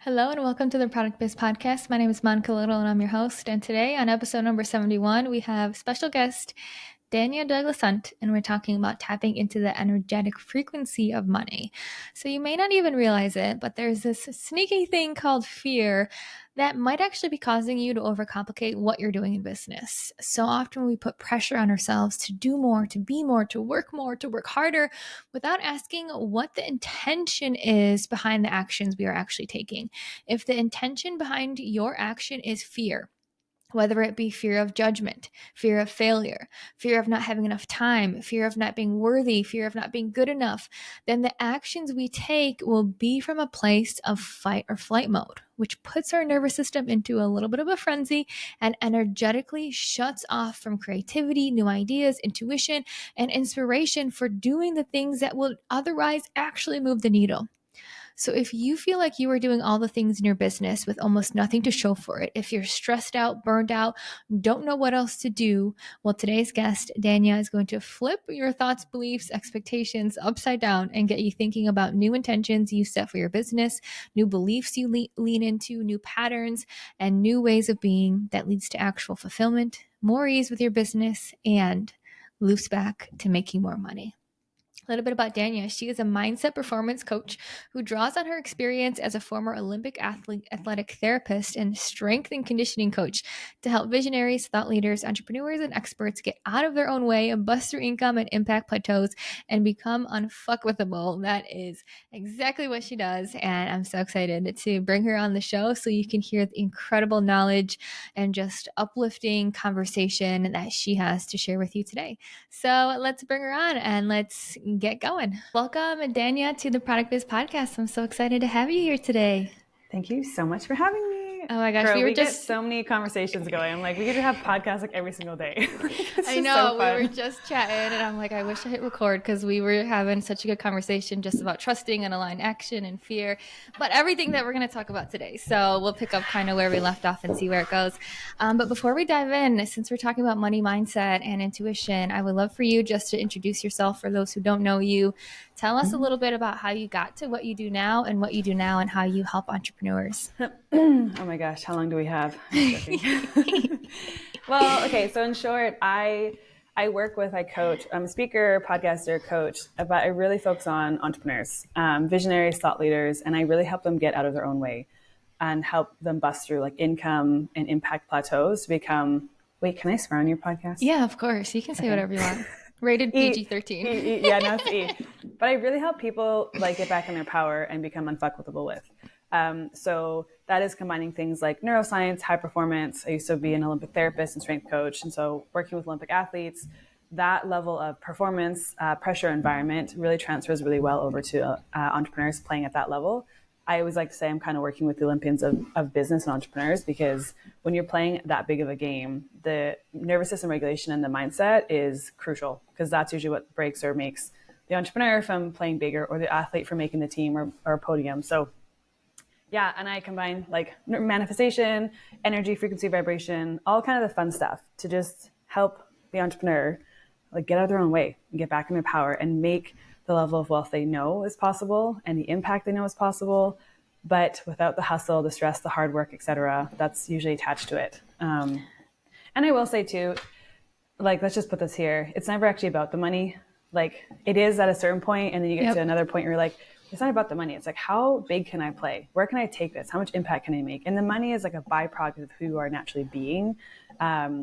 Hello and welcome to the Product Biz Podcast. My name is Monica Little and I'm your host. And today on episode number 71, we have special guest Danya Douglas Hunt, and we're talking about tapping into the energetic frequency of money. So you may not even realize it, but there's this sneaky thing called fear that might actually be causing you to overcomplicate what you're doing in business. So often we put pressure on ourselves to do more, to be more, to work harder, without asking what the intention is behind the actions we are actually taking. If the intention behind your action is fear, whether it be fear of judgment, fear of failure, fear of not having enough time, fear of not being worthy, fear of not being good enough, then the actions we take will be from a place of fight or flight mode, which puts our nervous system into a little bit of a frenzy and energetically shuts off from creativity, new ideas, intuition, and inspiration for doing the things that will otherwise actually move the needle. So if you feel like you are doing all the things in your business with almost nothing to show for it, if you're stressed out, burned out, don't know what else to do, well, today's guest, Danya, is going to flip your thoughts, beliefs, expectations upside down and get you thinking about new intentions you set for your business, new beliefs you lean into, new patterns, and new ways of being that leads to actual fulfillment, more ease with your business, and loops back to making more money. A little bit about Danya. She is a mindset performance coach who draws on her experience as a former Olympic athletic therapist and strength and conditioning coach to help visionaries, thought leaders, entrepreneurs, and experts get out of their own way and bust through income and impact plateaus and become unfuckwithable. That is exactly what she does. And I'm so excited to bring her on the show so you can hear the incredible knowledge and just uplifting conversation that she has to share with you today. So let's bring her on and let's get going. Welcome, Danya, to the Product Biz Podcast. I'm so excited to have you here today. Thank you so much for having me. Oh my gosh, Girl, we get so many conversations going. I'm like, we get to have podcasts like every single day. I know, we were just chatting and I'm like, I wish I hit record because we were having such a good conversation just about trusting and aligned action and fear, but everything that we're going to talk about today. So we'll pick up kind of where we left off and see where it goes. But before we dive in, since we're talking about money mindset and intuition, I would love for you just to introduce yourself for those who don't know you. Tell us a little bit about how you got to what you do now and what you do now and how you help entrepreneurs. Oh my gosh, how long do we have? Well, okay, so in short, I coach, I'm a speaker, podcaster, coach, but I really focus on entrepreneurs, visionaries, thought leaders, and I really help them get out of their own way and help them bust through like income and impact plateaus to become, wait, can I swear on your podcast? Yeah, of course. You can say whatever you want. Rated PG-13. Yeah, no, it's E. But I really help people like get back in their power and become unfuckwithable with. So that is combining things like neuroscience, high performance. I used to be an Olympic therapist and strength coach. And so working with Olympic athletes, that level of performance, pressure environment really transfers really well over to entrepreneurs playing at that level. I always like to say I'm kind of working with the Olympians of business and entrepreneurs, because when you're playing that big of a game, the nervous system regulation and the mindset is crucial, because that's usually what breaks or makes the entrepreneur from playing bigger or the athlete from making the team or podium. So yeah, and I combine like manifestation, energy, frequency, vibration, all kind of the fun stuff to just help the entrepreneur like get out of their own way and get back in their power and make the level of wealth they know is possible and the impact they know is possible, but without the hustle, the stress, the hard work, etc. That's usually attached to it. And I will say too, like, let's just put this here. It's never actually about the money. Like it is at a certain point, and then you get to another point where you're like, it's not about the money. It's like, how big can I play? Where can I take this? How much impact can I make? And the money is like a byproduct of who you are naturally being.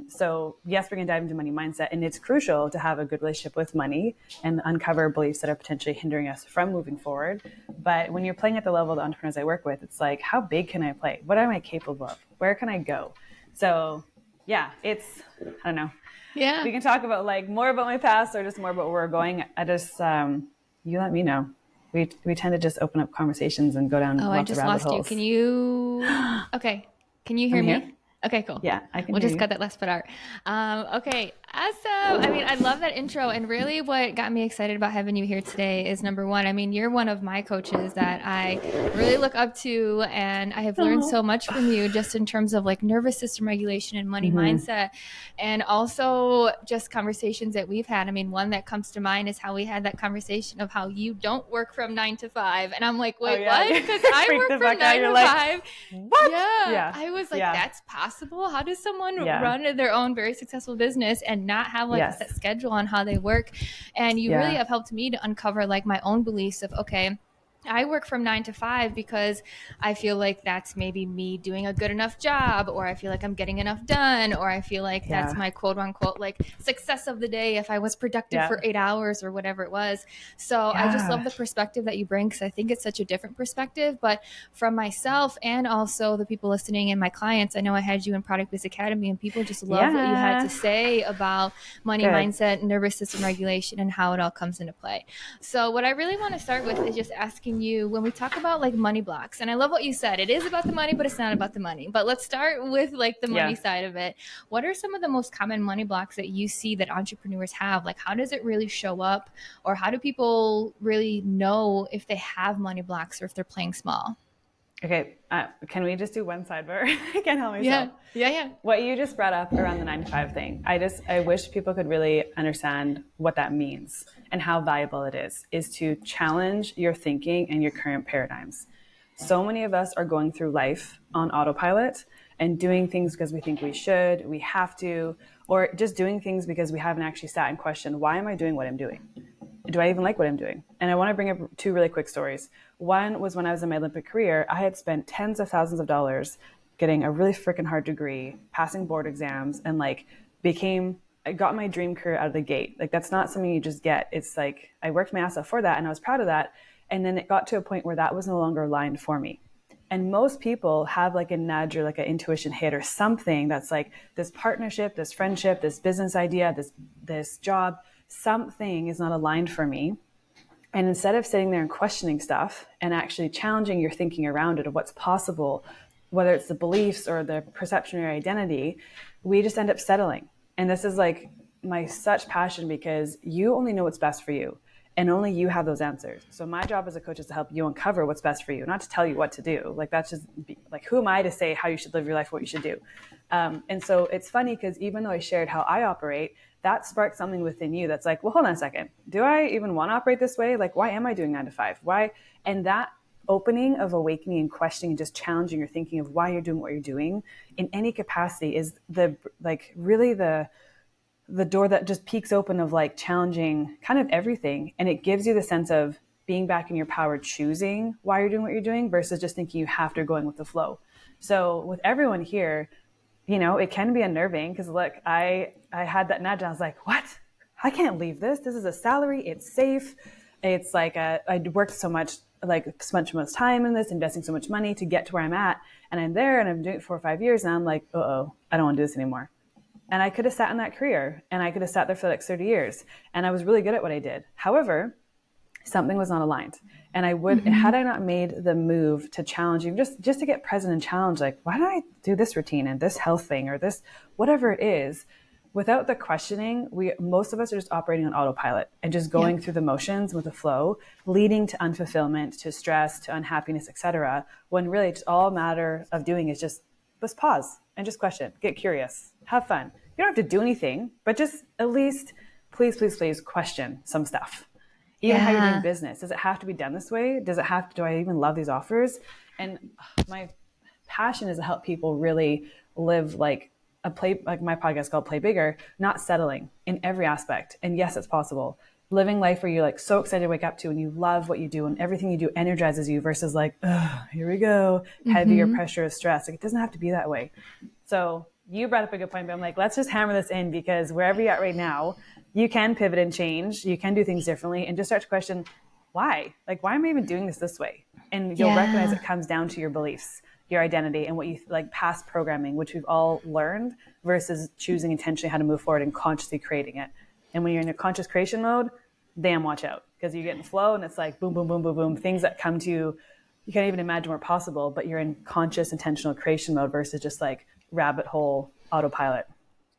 So yes, we're going to dive into money mindset, and it's crucial to have a good relationship with money and uncover beliefs that are potentially hindering us from moving forward. But when you're playing at the level of the entrepreneurs I work with, it's like, how big can I play? What am I capable of? Where can I go? So yeah, it's, I don't know. Yeah. We can talk about like more about my past or just more about where we're going. I just, you let me know. We tend to just open up conversations and go down lots of rabbit holes. Can you? Okay. Can you hear me? Here? Okay, cool. Yeah, I can We'll hear just you. cut that last part out. Okay, awesome. I mean, I love that intro. And really, what got me excited about having you here today is number one, I mean, you're one of my coaches that I really look up to. And I have learned Oh. so much from you just in terms of like nervous system regulation and money Mm-hmm. mindset. And also just conversations that we've had. I mean, one that comes to mind is how we had that conversation of how you don't work from 9 to 5. And I'm like, Oh wait, yeah, what? you Because I freaked work the from fuck out. 9 You're to like, 5 what? Yeah, Yeah, I was like, yeah, that's possible. How does someone yeah, run their own very successful business and not have like a yes, set schedule on how they work? And you really yeah, have helped me to uncover like my own beliefs of, okay, I work from 9 to 5 because I feel like that's maybe me doing a good enough job, or I feel like I'm getting enough done, or I feel like that's yeah, my quote unquote like success of the day if I was productive yeah, for 8 hours or whatever it was. So I just love yeah, the perspective that you bring because I think it's such a different perspective. But from myself and also the people listening and my clients, I know I had you in Product Biz Academy and people just love what you had to yeah. say about money Good. mindset, nervous system regulation, and how it all comes into play. So what I really want to start with is just asking you when we talk about like money blocks, and I love what you said. It is about the money, but it's not about the money. But let's start with like the money Yeah. side of it. What are some of the most common money blocks that you see that entrepreneurs have? Like how does it really show up, or how do people really know if they have money blocks or if they're playing small? Okay. Can we just do one sidebar? I can't help myself. Yeah. Yeah. Yeah. What you just brought up around the 9 to 5 thing, I wish people could really understand what that means and how valuable it is to challenge your thinking and your current paradigms. So many of us are going through life on autopilot and doing things because we think we should, we have to, or just doing things because we haven't actually sat and questioned, why am I doing what I'm doing? Do I even like what I'm doing? And I want to bring up two really quick stories. One was when I was in my Olympic career, I had spent tens of thousands of dollars getting a really freaking hard degree, passing board exams, and like I got my dream career out of the gate. Like that's not something you just get. It's like I worked my ass off for that and I was proud of that. And then it got to a point where that was no longer aligned for me. And most people have like a nudge or like an intuition hit or something that's like this partnership, this friendship, this business idea, this job, something is not aligned for me. And instead of sitting there and questioning stuff and actually challenging your thinking around it of what's possible, whether it's the beliefs or the perception or your identity, we just end up settling. And this is like my such passion because you only know what's best for you and only you have those answers. So my job as a coach is to help you uncover what's best for you, not to tell you what to do. Like that's just like, who am I to say how you should live your life, what you should do? And so it's funny because even though I shared how I operate, that sparked something within you that's like, well, hold on a second. Do I even want to operate this way? Like, why am I doing 9 to 5? Why? And that opening of awakening and questioning and just challenging your thinking of why you're doing what you're doing in any capacity is the door that just peeks open of like challenging kind of everything. And it gives you the sense of being back in your power, choosing why you're doing what you're doing versus just thinking you have to going with the flow. So with everyone here, it can be unnerving because look, I had that nudge and I was like, what? I can't leave this. This is a salary. It's safe. It's like I worked so much, like spent so much time in this, investing so much money to get to where I'm at. And I'm there and I'm doing it for 5 years and I'm like, uh-oh, I don't want to do this anymore. And I could have sat in that career and I could have sat there for like 30 years. And I was really good at what I did. However, something was not aligned. And I would, had I not made the move to challenge you, just to get present and challenge, like, why do I do this routine and this health thing or this, whatever it is, without the questioning, most of us are just operating on autopilot and just Yep. going through the motions with the flow, leading to unfulfillment, to stress, to unhappiness, etc. When really it's all a matter of doing is just pause and just question, get curious, have fun. You don't have to do anything, but just at least, please question some stuff. Even how you're doing Yeah. business. Does it have to be done this way? Do I even love these offers? And my passion is to help people really live like my podcast called Play Bigger, not settling in every aspect. And yes, it's possible. Living life where you're like so excited to wake up to and you love what you do and everything you do energizes you versus like, oh, here we go, heavier pressure of stress. Like it doesn't have to be that way. So you brought up a good point, but I'm like, let's just hammer this in because wherever you're at right now, you can pivot and change. You can do things differently and just start to question why? Like, why am I even doing this way? And you'll recognize it comes down to your beliefs, your identity, and what you like past programming, which we've all learned versus choosing intentionally how to move forward and consciously creating it. And when you're in a conscious creation mode, damn, watch out because you get in flow and it's like boom, boom, boom, boom, boom. Things that come to you, you can't even imagine were possible, but you're in conscious, intentional creation mode versus just like rabbit hole autopilot.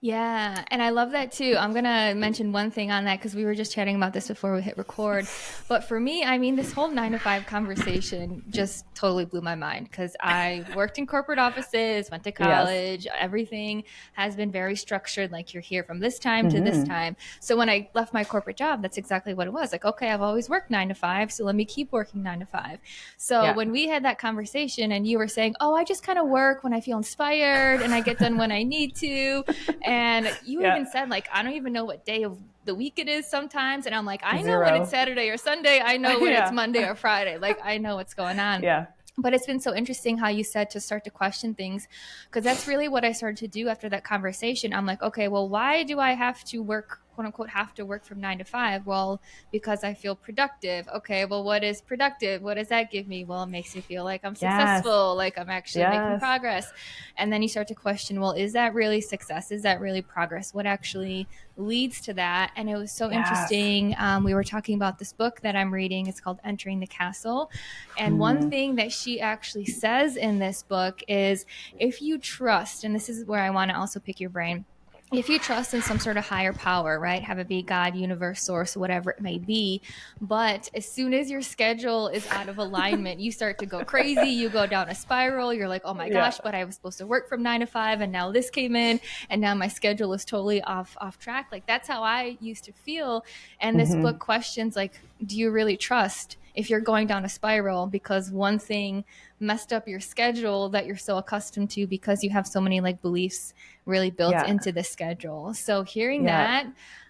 Yeah, and I love that too. I'm gonna mention one thing on that because we were just chatting about this before we hit record. But for me, I mean, this whole 9 to 5 conversation just totally blew my mind because I worked in corporate offices, went to Yes. college. Everything has been very structured. Like you're here from this time to this Mm-hmm. time. So when I left my corporate job, that's exactly what it was. Like, okay, I've always worked 9 to 5, so let me keep working 9 to 5. So Yeah. when we had that conversation, and you were saying, "Oh, I just kind of work when I feel inspired, and I get done when I need to." And you Yeah. even said, like, I don't even know what day of the week it is sometimes. And I'm like, I know when it's Zero. Saturday or Sunday. I know when it's Yeah. Monday or Friday. Like, I know what's going on. Yeah. But it's been so interesting how you said to start to question things, because that's really what I started to do after that conversation. I'm like, okay, well, why do I have to work, quote unquote, have to work from 9 to 5? Well, because I feel productive. Okay, well, what is productive? What does that give me? Well, it makes me feel like I'm Yes. successful, like I'm actually making Yes. progress. And then you start to question, well, is that really success? Is that really progress? What actually leads to that? And it was so Yes. interesting. We were talking about this book that I'm reading. It's called Entering the Castle. And one Mm. thing that she actually says in this book is, if you trust, and this is where I want to also pick your brain, if you trust in some sort of higher power, right? Have it be God, universe, source, whatever it may be. But as soon as your schedule is out of alignment, you start to go crazy. You go down a spiral. You're like, oh my Yeah. gosh, but I was supposed to work from 9 to 5, and now this came in, and now my schedule is totally off track. Like that's how I used to feel. And this Mm-hmm. book questions, like, do you really trust if you're going down a spiral because one thing messed up your schedule that you're so accustomed to because you have so many like beliefs really built Yeah. into the schedule. So hearing Yeah.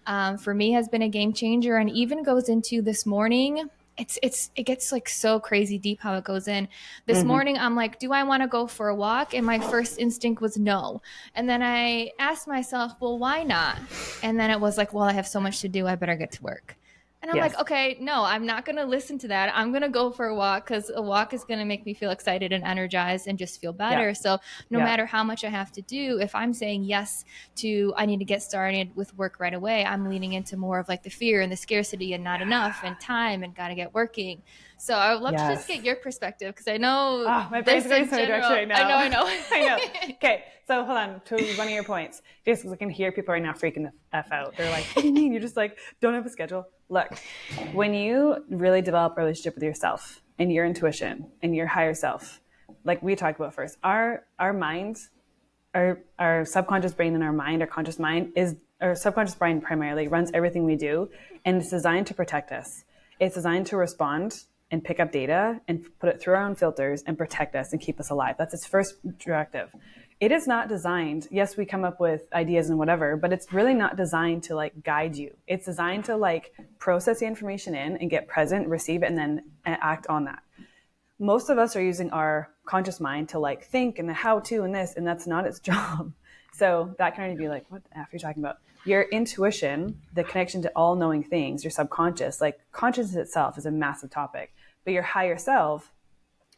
that for me has been a game changer, and even goes into this morning. It gets like so crazy deep how it goes in. This Mm-hmm. morning I'm like, do I want to go for a walk? And my first instinct was no. And then I asked myself, well, why not? And then it was like, well, I have so much to do, I better get to work. And I'm like, Yes. okay, no, I'm not going to listen to that. I'm going to go for a walk because a walk is going to make me feel excited and energized and just feel Yeah. better. So no Yeah. matter how much I have to do, if I'm saying yes to, I need to get started with work right away, I'm leaning into more of like the fear and the scarcity and not enough and time and got to get working. So I would love to just Yes. get your perspective, because I know Oh, my brain's this going in so many directions general. right now. I know. I know. Okay, so hold on to one of your points. Just because I can hear people right now freaking the F out. They're like, what do you mean? You're just like, don't have a schedule. Look, when you really develop a relationship with yourself and your intuition and your higher self, like we talked about first, our minds, our subconscious brain and our mind, our conscious mind is, our subconscious brain primarily runs everything we do, and it's designed to protect us. It's designed to respond and pick up data and put it through our own filters and protect us and keep us alive. That's its first directive. It is not designed, yes, we come up with ideas and whatever, but it's really not designed to like guide you. It's designed to like process the information in and get present, receive it, and then act on that. Most of us are using our conscious mind to like think and the how to and this, and that's not its job. So that can already be like, what the F are you talking about? Your intuition, the connection to all knowing things, your subconscious, like consciousness itself is a massive topic, but your higher self,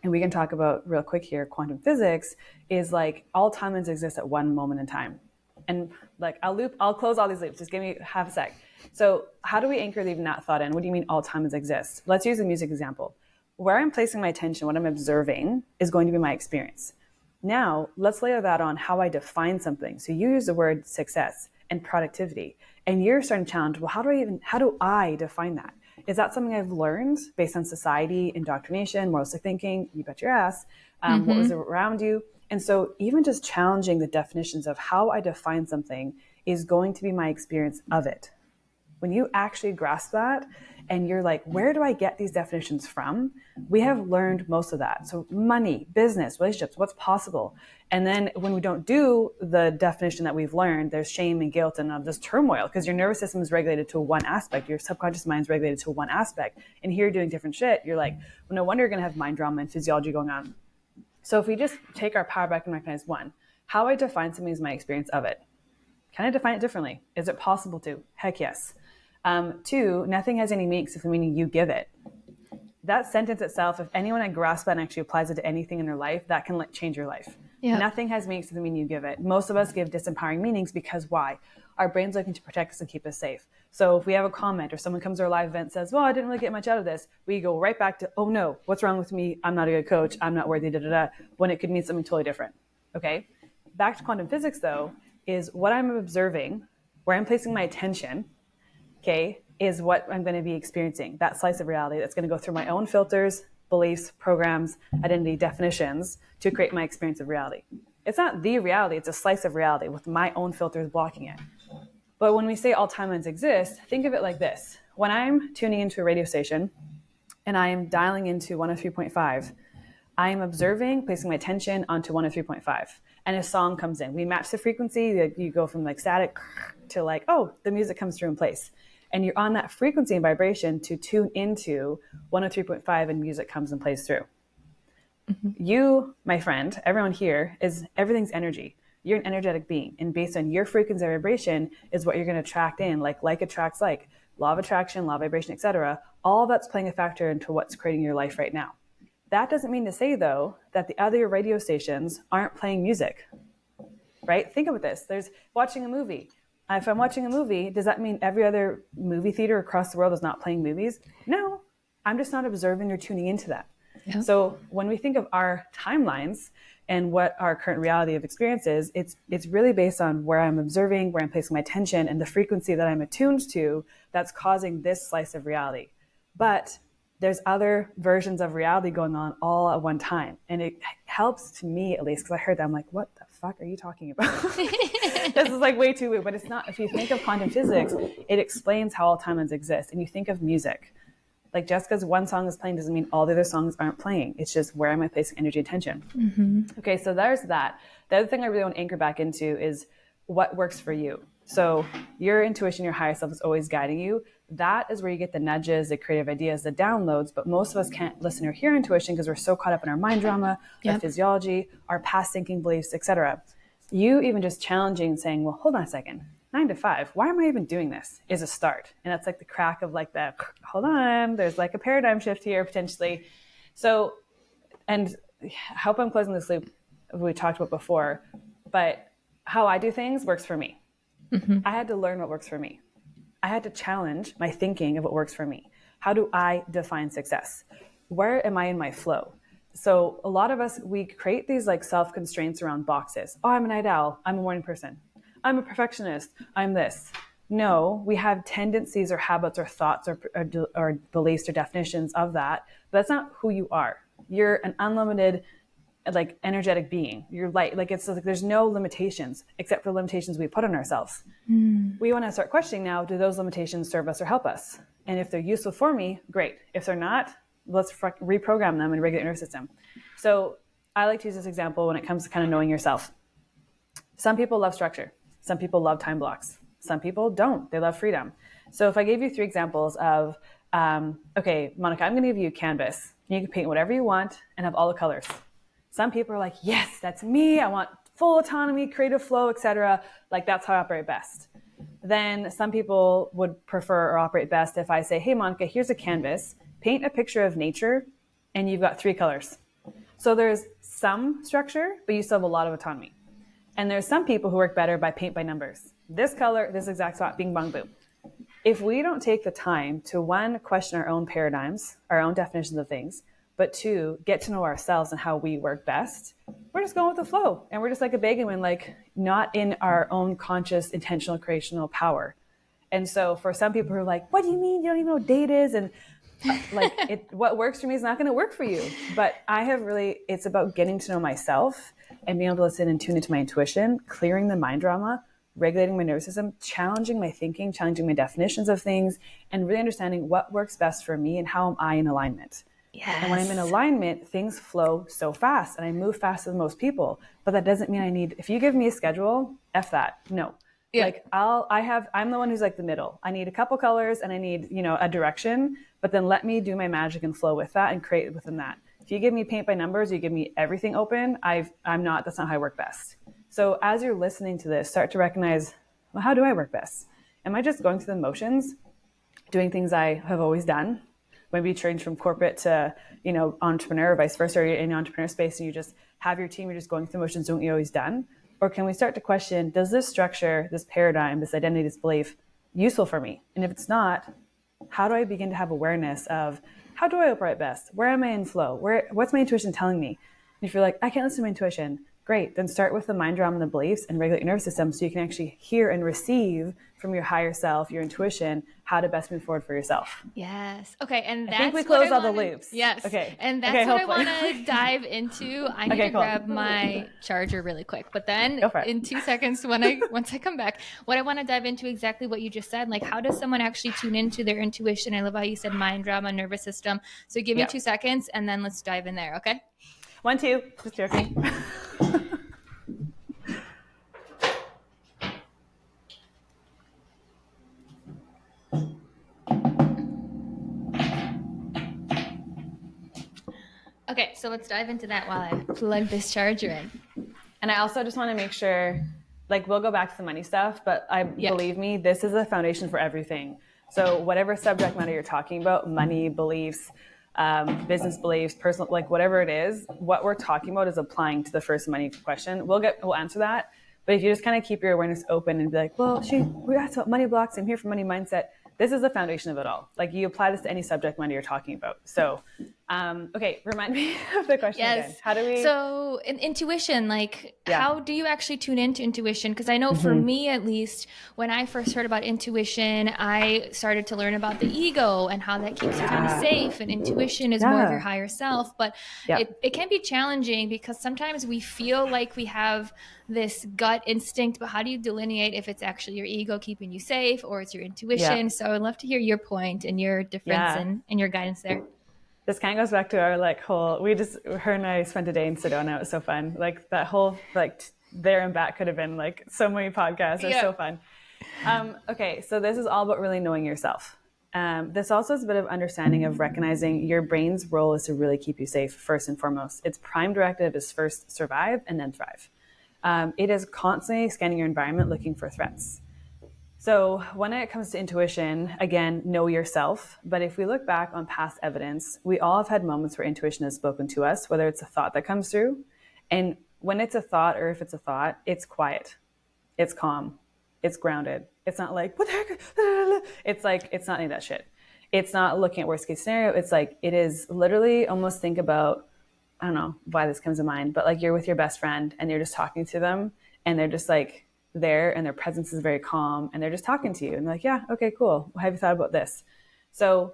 and we can talk about real quick here, quantum physics is like all timelines exist at one moment in time. And like I'll close all these loops. Just give me half a sec. So how do we anchor even that thought in? What do you mean all timelines exist? Let's use a music example. Where I'm placing my attention, what I'm observing is going to be my experience. Now, let's layer that on how I define something. So you use the word success and productivity, and you're starting to challenge, well, how do I define that? Is that something I've learned based on society, indoctrination, moralistic thinking? You bet your ass. What was around you? And so even just challenging the definitions of how I define something is going to be my experience of it. When you actually grasp that and you're like, where do I get these definitions from? We have learned most of that. So money, business, relationships, what's possible. And then when we don't do the definition that we've learned, there's shame and guilt and this turmoil because your nervous system is regulated to one aspect. Your subconscious mind is regulated to one aspect. And here you're doing different shit. You're like, well, no wonder you're going to have mind drama and physiology going on. So if we just take our power back and recognize, one, how I define something is my experience of it. Can I define it differently? Is it possible to? Heck yes. Two, nothing has any meaning except the meaning you give it. That sentence itself, if anyone grasps that and actually applies it to anything in their life, that can change your life. Yep. Nothing has meaning except the meaning you give it. Most of us give disempowering meanings because why? Our brain's looking to protect us and keep us safe. So if we have a comment or someone comes to our live event and says, well, I didn't really get much out of this, we go right back to, oh no, what's wrong with me? I'm not a good coach. I'm not worthy, da, da, da, when it could mean something totally different. Okay? back to quantum physics though, is what I'm observing, where I'm placing my attention, okay, is what I'm going to be experiencing. That slice of reality that's going to go through my own filters, beliefs, programs, identity definitions to create my experience of reality. It's not the reality, it's a slice of reality with my own filters blocking it. But when we say all timelines exist, think of it like this. When I'm tuning into a radio station and I am dialing into 103.5, I am observing, placing my attention onto 103.5, and a song comes in. We match the frequency. You go from like static to like, oh, the music comes through in place. And you're on that frequency and vibration to tune into 103.5 and music comes and plays through. Mm-hmm. You, my friend, everyone here, everything's energy. You're an energetic being. And based on your frequency and vibration is what you're going to attract in, like attracts like. Law of attraction, law of vibration, etc. All of that's playing a factor into what's creating your life right now. That doesn't mean to say, though, that the other radio stations aren't playing music, right? Think about this. There's watching a movie. If I'm watching a movie, does that mean every other movie theater across the world is not playing movies? No, I'm just not observing or tuning into that. Yeah. So when we think of our timelines and what our current reality of experience is, it's really based on where I'm observing, where I'm placing my attention, and the frequency that I'm attuned to that's causing this slice of reality. But there's other versions of reality going on all at one time. And it helps to me, at least, because I heard that. I'm like, what the fuck are you talking about? This is like way too weird, but it's not. If you think of quantum physics, it explains how all timelines exist. And you think of music. Like just because one song is playing doesn't mean all the other songs aren't playing. It's just where am I placing energy and attention? Mm-hmm. Okay, so there's that. The other thing I really want to anchor back into is what works for you. So your intuition, your higher self is always guiding you. That is where you get the nudges, the creative ideas, the downloads, but most of us can't listen or hear intuition because we're so caught up in our mind drama, our physiology, our past thinking beliefs, etc. You even just challenging and saying, well, hold on a second, 9 to 5, why am I even doing this is a start. And that's like the crack of like that, hold on, there's like a paradigm shift here potentially. So, and I hope I'm closing this loop we talked about before, but how I do things works for me. Mm-hmm. I had to learn what works for me. I had to challenge my thinking of what works for me. How do I define success? Where am I in my flow? So a lot of us, we create these like self-constraints around boxes. Oh, I'm a night owl. I'm a morning person. I'm a perfectionist. I'm this. No, we have tendencies or habits or thoughts or beliefs or definitions of that. But that's not who you are. You're an unlimited like energetic being. You're light. Like it's like there's no limitations except for limitations we put on ourselves. We want to start questioning now, do those limitations serve us or help us? And if they're useful for me, great. If they're not, let's reprogram them and regulate nervous system. So I like to use this example when it comes to kind of knowing yourself. Some people love structure. Some people love time blocks. Some people don't. They love freedom. So if I gave you 3 examples of, okay, Monica, I'm going to give you a canvas. You can paint whatever you want and have all the colors. Some people are like, yes, that's me. I want full autonomy, creative flow, etc. Like that's how I operate best. Then some people would prefer or operate best if I say, hey, Monica, here's a canvas. Paint a picture of nature, and you've got 3 colors. So there's some structure, but you still have a lot of autonomy. And there's some people who work better by paint by numbers. This color, this exact spot, bing, bong, boom. If we don't take the time to, 1, question our own paradigms, our own definitions of things, but 2, get to know ourselves and how we work best, we're just going with the flow. And we're just like a beguine, like not in our own conscious, intentional, creational power. And so for some people who are like, what do you mean? You don't even know what date is? And like what works for me is not going to work for you. But it's about getting to know myself and being able to listen and tune into my intuition, clearing the mind drama, regulating my nervous system, challenging my thinking, challenging my definitions of things, and really understanding what works best for me and how am I in alignment. Yes. And when I'm in alignment, things flow so fast and I move faster than most people. But that doesn't mean if you give me a schedule, F that. No. Yeah. Like I'm the one who's like the middle. I need a couple colors and I need, a direction, but then let me do my magic and flow with that and create within that. If you give me paint by numbers, you give me everything open, that's not how I work best. So as you're listening to this, start to recognize, well, how do I work best? Am I just going through the motions, doing things I have always done? Maybe you change from corporate to, entrepreneur or vice versa, or you're in the entrepreneur space and you just have your team, you're just going through motions, doing what you always done? Or can we start to question, does this structure, this paradigm, this identity, this belief useful for me? And if it's not, how do I begin to have awareness of how do I operate best? Where am I in flow? What's my intuition telling me? And if you're like, I can't listen to my intuition, Great. Then start with the mind, drama, and the beliefs and regulate your nervous system so you can actually hear and receive from your higher self, your intuition, how to best move forward for yourself. Yes. Okay. And I think we that's what closed I all the wanted. loops. Yes. Okay. And that's Okay, what I hopefully. want to dive into. I need Okay, to cool. grab my charger really quick. But then Go for it. in 2 seconds, once I come back, what I want to dive into exactly what you just said. Like, how does someone actually tune into their intuition? I love how you said mind, drama, nervous system. So give me Yeah. 2 seconds and then let's dive in there. Okay. 1, 2. Just joking. Okay. So let's dive into that while I plug this charger in. And I also just want to make sure, like, we'll go back to the money stuff, but believe me, this is a foundation for everything. So whatever subject matter you're talking about, money, beliefs, business beliefs, personal, like whatever it is, what we're talking about is applying to the first money question. We'll answer that. But if you just kind of keep your awareness open and be like, well, we asked about money blocks. I'm here for money mindset. This is the foundation of it all. Like, you apply this to any subject matter you're talking about. So, okay, remind me of the question again. How do we? So intuition, like, how do you actually tune into intuition? Because I know for me, at least, when I first heard about intuition, I started to learn about the ego and how that keeps you kind of safe. And intuition is more of your higher self. But it can be challenging because sometimes we feel like we have this gut instinct, but how do you delineate if it's actually your ego keeping you safe or it's your intuition? So I would love to hear your point and your difference and your guidance there. This kind of goes back to our her and I spent a day in Sedona. It was so fun. Like, that whole, there and back could have been like so many podcasts. It was so fun. Okay. So this is all about really knowing yourself. This also is a bit of understanding of recognizing your brain's role is to really keep you safe first and foremost. Its prime directive is first survive and then thrive. It is constantly scanning your environment looking for threats. So when it comes to intuition, again, know yourself. But if we look back on past evidence, we all have had moments where intuition has spoken to us, whether it's a thought that comes through. And when it's a thought, or if it's a thought, it's quiet, it's calm, it's grounded. It's not like, what the heck? It's like, it's not any of that shit. It's not looking at worst case scenario. It's like, it is literally, almost think about, I don't know why this comes to mind, but like, you're with your best friend and you're just talking to them and they're just like, there, and their presence is very calm and they're just talking to you and like, yeah, okay, cool. Well, have you thought about this? So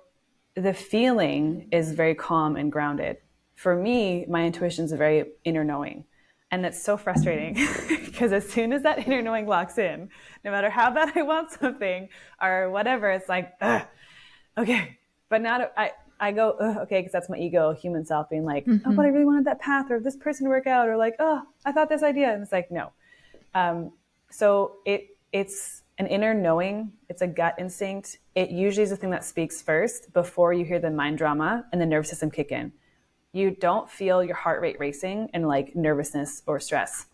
the feeling is very calm and grounded. For me, my intuition is a very inner knowing. And that's so frustrating because as soon as that inner knowing locks in, no matter how bad I want something or whatever, it's like, ugh, okay. But now I go, okay, because that's my ego, human self being like, oh, but I really wanted that path or this person to work out, or like, oh, I thought this idea. And it's like, no. So it's an inner knowing. It's a gut instinct. It usually is the thing that speaks first before you hear the mind drama and the nervous system kick in. You don't feel your heart rate racing and like nervousness or stress.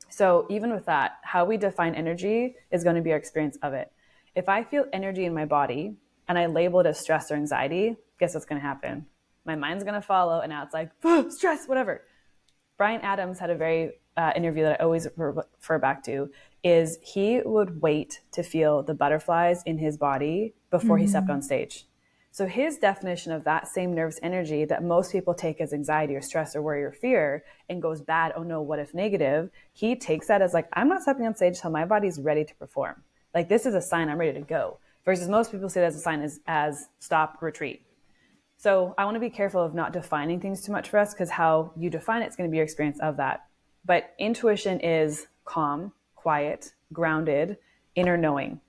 So even with that, how we define energy is going to be our experience of it. If I feel energy in my body and I label it as stress or anxiety, guess what's going to happen? My mind's going to follow and now it's like, stress, whatever. Brian Adams had a very interview that I always refer back to, is he would wait to feel the butterflies in his body before he stepped on stage. So his definition of that same nervous energy that most people take as anxiety or stress or worry or fear and goes bad, oh no, what if negative, he takes that as like, I'm not stepping on stage until my body's ready to perform. Like, this is a sign I'm ready to go. Versus most people say that as a sign as stop, retreat. So I want to be careful of not defining things too much for us, because how you define it's going to be your experience of that. But intuition is calm, quiet, grounded, inner knowing.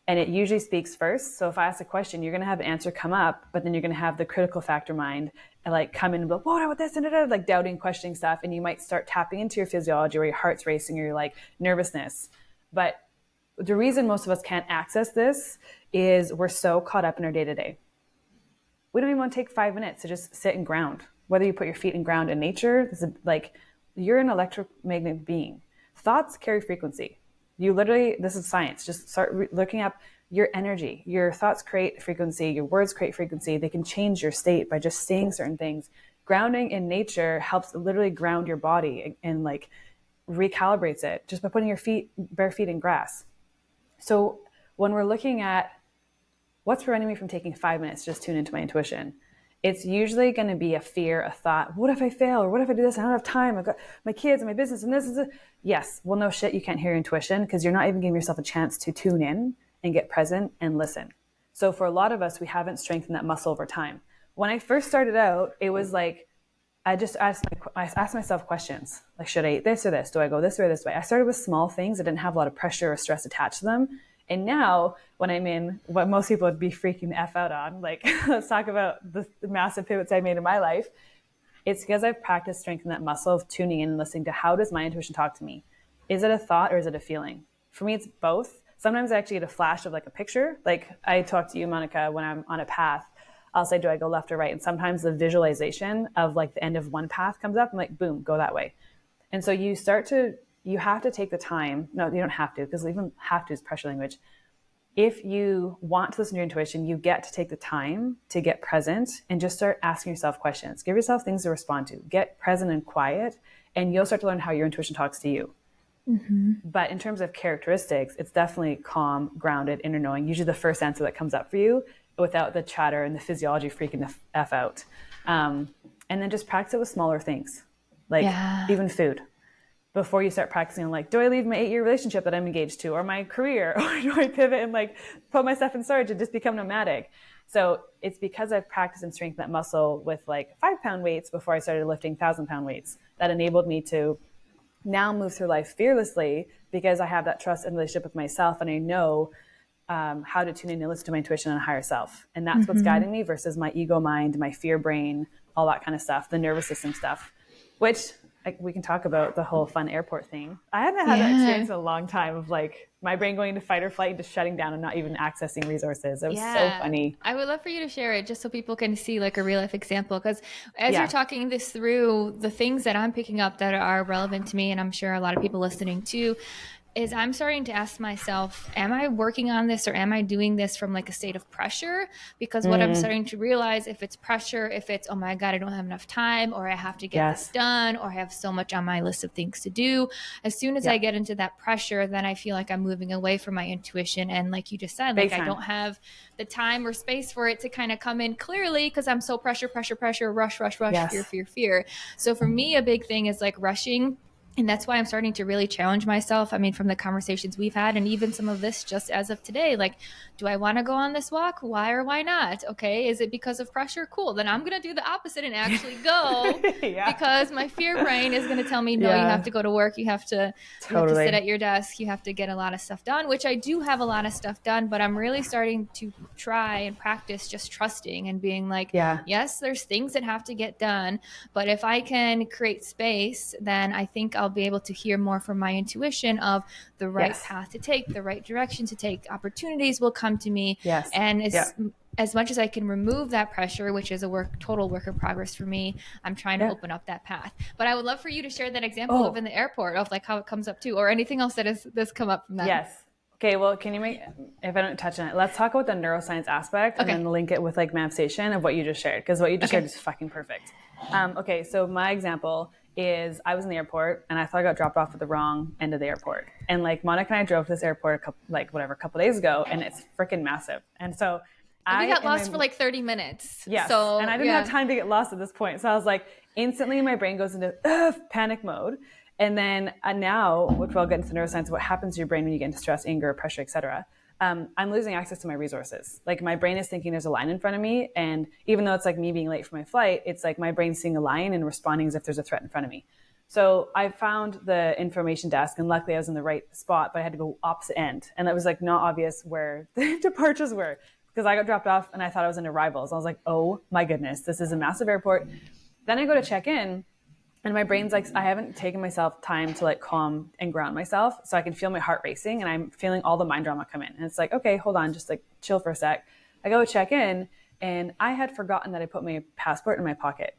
And it usually speaks first. So if I ask a question, you're going to have an answer come up, but then you're going to have the critical factor mind and like come in and be like, what about this? And like doubting, questioning stuff. And you might start tapping into your physiology where your heart's racing or your like nervousness. But the reason most of us can't access this is we're so caught up in our day to day. We don't even want to take 5 minutes to just sit and ground. Whether you put your feet in ground in nature, this is like, you're an electromagnetic being. Thoughts carry frequency. You literally, this is science. Just start looking up your energy. Your thoughts create frequency. Your words create frequency. They can change your state by just saying certain things. Grounding in nature helps literally ground your body and like recalibrates it just by putting your bare feet in grass. So when we're looking at what's preventing me from taking 5 minutes to just tune into my intuition, it's usually going to be a fear, a thought, what if I fail? Or what if I do this? I don't have time. I've got my kids and my business and this is it. Yes. Well, no shit. You can't hear your intuition because you're not even giving yourself a chance to tune in and get present and listen. So for a lot of us, we haven't strengthened that muscle over time. When I first started out, it was like, I just asked myself questions like, should I eat this or this? Do I go this way or this way? I started with small things that didn't have a lot of pressure or stress attached to them. And now when I'm in what most people would be freaking the F out on, like, let's talk about the massive pivots I made in my life. It's because I've practiced strengthening that muscle of tuning in and listening to how does my intuition talk to me? Is it a thought or is it a feeling? For me, it's both. Sometimes I actually get a flash of like a picture. Like I talk to you, Monica, when I'm on a path, I'll say, do I go left or right? And sometimes the visualization of like the end of one path comes up. I'm like, boom, go that way. And so you have to take the time. No, you don't have to, because even have to is pressure language. If you want to listen to your intuition, you get to take the time to get present and just start asking yourself questions. Give yourself things to respond to. Get present and quiet, and you'll start to learn how your intuition talks to you. Mm-hmm. But in terms of characteristics, it's definitely calm, grounded, inner knowing. Usually the first answer that comes up for you, without the chatter and the physiology freaking the F out. And then just practice it with smaller things, like even food. Before you start practicing, like, do I leave my 8-year relationship that I'm engaged to, or my career, or do I pivot and like put my stuff in storage and just become nomadic? So it's because I've practiced and strengthened that muscle with like 5-pound weights before I started lifting 1,000-pound weights that enabled me to now move through life fearlessly, because I have that trust and relationship with myself, and I know how to tune in and listen to my intuition and higher self. And that's what's guiding me versus my ego mind, my fear brain, all that kind of stuff, the nervous system stuff, which like, we can talk about the whole fun airport thing. I haven't had that experience in a long time of like my brain going into fight or flight and just shutting down and not even accessing resources. It was so funny. I would love for you to share it just so people can see like a real life example. Because as you're talking this through, the things that I'm picking up that are relevant to me, and I'm sure a lot of people listening too, is I'm starting to ask myself, am I working on this, or am I doing this from like a state of pressure? Because what I'm starting to realize, if it's pressure, if it's, oh my God, I don't have enough time, or I have to get this done, or I have so much on my list of things to do. As soon as I get into that pressure, then I feel like I'm moving away from my intuition. And like you just said, like I don't have the time or space for it to kind of come in clearly, because I'm so pressure, rush, fear. So for me, a big thing is like rushing. And that's why I'm starting to really challenge myself. I mean, from the conversations we've had, and even some of this just as of today, like, do I want to go on this walk? Why or why not? Okay. Is it because of pressure? Cool. Then I'm going to do the opposite and actually go because my fear brain is going to tell me, no, you have to go to work. You have to sit at your desk. You have to get a lot of stuff done, which I do have a lot of stuff done, but I'm really starting to try and practice just trusting and being like, yes, there's things that have to get done, but if I can create space, then I think I'll be able to hear more from my intuition of the right path to take, the right direction to take. Opportunities will come to me. And as much as I can remove that pressure, which is a total work in progress for me, I'm trying to open up that path. But I would love for you to share that example of in the airport of like how it comes up too, or anything else that's come up from that. Yes. Okay, well, can you if I don't touch on it, let's talk about the neuroscience aspect and then link it with like manifestation of what you just shared, because what you just shared is fucking perfect. Okay, so my example is I was in the airport and I thought I got dropped off at the wrong end of the airport. And like Monica and I drove to this airport a couple days ago, and it's freaking massive. And so we got lost for like 30 minutes. Yeah. So, and I didn't have time to get lost at this point. So I was like, instantly my brain goes into panic mode. And then now, which I'll get into neuroscience, what happens to your brain when you get into stress, anger, pressure, etc. I'm losing access to my resources. Like my brain is thinking there's a line in front of me. And even though it's like me being late for my flight, it's like my brain seeing a line and responding as if there's a threat in front of me. So I found the information desk, and luckily I was in the right spot, but I had to go opposite end. And that was like not obvious where the departures were, because I got dropped off and I thought I was in arrivals. I was like, oh my goodness, this is a massive airport. Then I go to check in, and my brain's like, I haven't taken myself time to like calm and ground myself, so I can feel my heart racing, and I'm feeling all the mind drama come in. And it's like, okay, hold on, just like chill for a sec. I go check in, and I had forgotten that I put my passport in my pocket.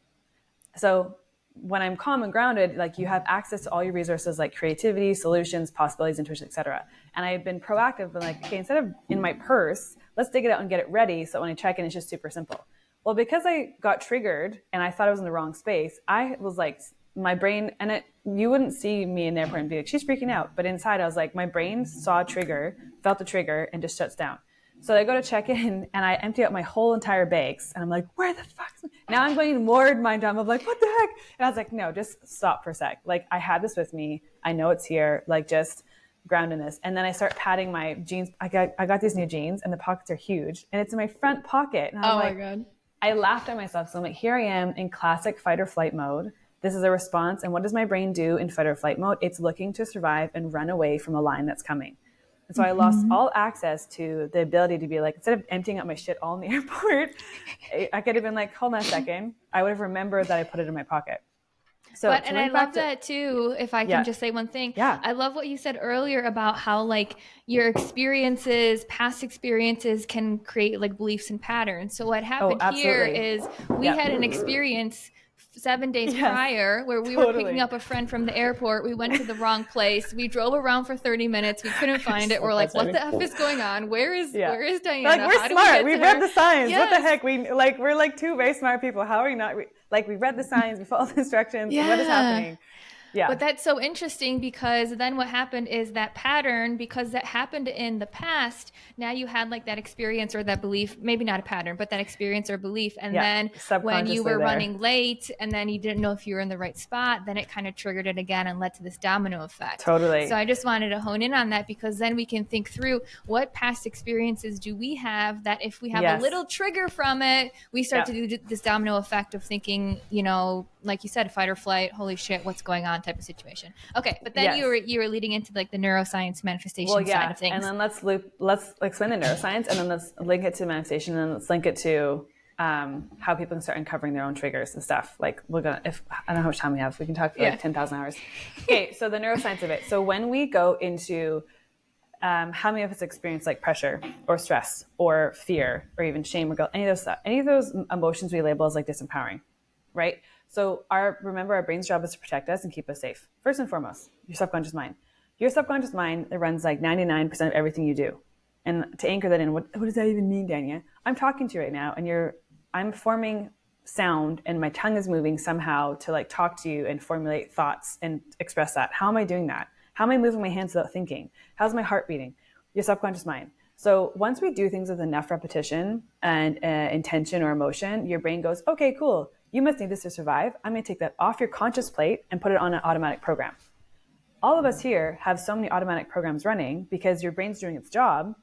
So when I'm calm and grounded, like you have access to all your resources, like creativity, solutions, possibilities, intuition, etc. And I had been proactive, but like, okay, instead of in my purse, let's dig it out and get it ready. So when I check in, it's just super simple. Well, because I got triggered and I thought I was in the wrong space, I was like, my brain, and you wouldn't see me in the airport and be like, she's freaking out. But inside I was like, my brain saw a trigger, felt the trigger, and just shuts down. So I go to check in and I empty out my whole entire bags. And I'm like, where the fuck? Now I'm going more in mind time of like, what the heck? And I was like, no, just stop for a sec. Like, I had this with me. I know it's here. Like, just ground in this. And then I start patting my jeans. I got these new jeans and the pockets are huge. And it's in my front pocket. And I was Oh my like, God. I laughed at myself. So I'm like, here I am in classic fight or flight mode. This is a response. And what does my brain do in fight or flight mode? It's looking to survive and run away from a lion that's coming. And so I lost all access to the ability to be like, instead of emptying out my shit all in the airport, I could have been like, hold on a second. I would have remembered that I put it in my pocket. So And I love that too, if I can just say one thing. Yeah. I love what you said earlier about how like your experiences, past experiences can create like beliefs and patterns. So what happened here is we had an experience 7 days prior where we were picking up a friend from the airport. We went to the wrong place. We drove around for 30 minutes. We couldn't find it. We're like, what the F is going on? Where is Diana? Like, we're smart. We read the signs. Yes. What the heck? We're like two very smart people. How are we not? We read the signs. We followed the instructions. Yeah. What is happening? Yeah. But that's so interesting because then what happened is that pattern, because that happened in the past, now you had like that experience or that belief, maybe not a pattern, but that experience or belief. And then when you were running late and then you didn't know if you were in the right spot, then it kind of triggered it again and led to this domino effect. Totally. So I just wanted to hone in on that because then we can think through what past experiences do we have that if we have a little trigger from it, we start to do this domino effect of thinking, you know, like you said, fight or flight, holy shit, what's going on type of situation. Okay, but then you were leading into like the neuroscience manifestation side of things. And then let's explain the neuroscience and then let's link it to manifestation and then let's link it to how people can start uncovering their own triggers and stuff. Like I don't know how much time we have. We can talk for like 10,000 hours. Okay, so the neuroscience of it. So when we go into how many of us experience like pressure or stress or fear or even shame or guilt, any of those emotions we label as like disempowering, right? So remember, our brain's job is to protect us and keep us safe. First and foremost, your subconscious mind. Your subconscious mind, it runs like 99% of everything you do. And to anchor that in, what does that even mean, Danya? I'm talking to you right now and I'm forming sound and my tongue is moving somehow to like talk to you and formulate thoughts and express that. How am I doing that? How am I moving my hands without thinking? How's my heart beating? Your subconscious mind. So once we do things with enough repetition and intention or emotion, your brain goes, okay, cool. You must need this to survive. I'm going to take that off your conscious plate and put it on an automatic program. All of us here have so many automatic programs running because your brain's doing its job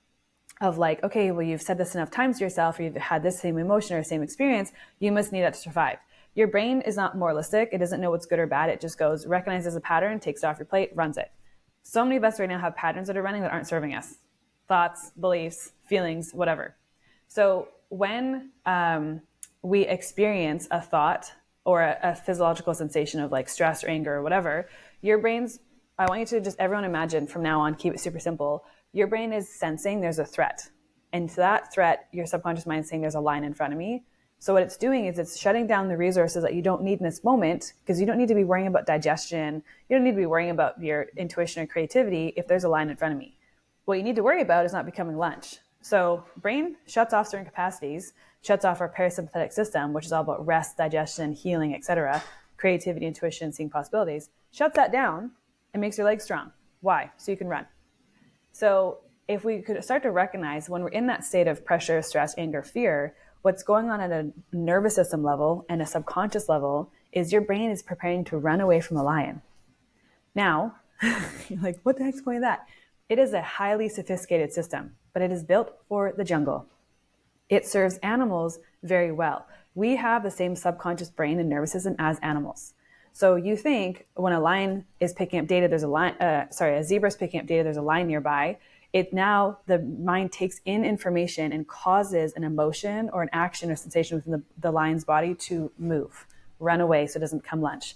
of like, okay, well, you've said this enough times to yourself, or you've had this same emotion or same experience. You must need that to survive. Your brain is not moralistic. It doesn't know what's good or bad. It just goes, recognizes a pattern, takes it off your plate, runs it. So many of us right now have patterns that are running that aren't serving us. Thoughts, beliefs, feelings, whatever. So when we experience a thought or a physiological sensation of like stress or anger or whatever, your brain's, I want you to just everyone imagine from now on, keep it super simple. Your brain is sensing there's a threat. And to that threat, your subconscious mind is saying there's a lion in front of me. So what it's doing is it's shutting down the resources that you don't need in this moment because you don't need to be worrying about digestion. You don't need to be worrying about your intuition or creativity if there's a lion in front of me. What you need to worry about is not becoming lunch. So brain shuts off certain capacities, shuts off our parasympathetic system, which is all about rest, digestion, healing, etc., creativity, intuition, seeing possibilities, shuts that down and makes your legs strong. Why? So you can run. So if we could start to recognize when we're in that state of pressure, stress, anger, fear, what's going on at a nervous system level and a subconscious level is your brain is preparing to run away from a lion. Now, you're like, what the heck's the point of that? It is a highly sophisticated system, but it is built for the jungle. It serves animals very well. We have the same subconscious brain and nervous system as animals. So you think when a lion is picking up data, a zebra is picking up data, there's a lion nearby. Now the mind takes in information and causes an emotion or an action or sensation within the lion's body to move, run away so it doesn't become lunch.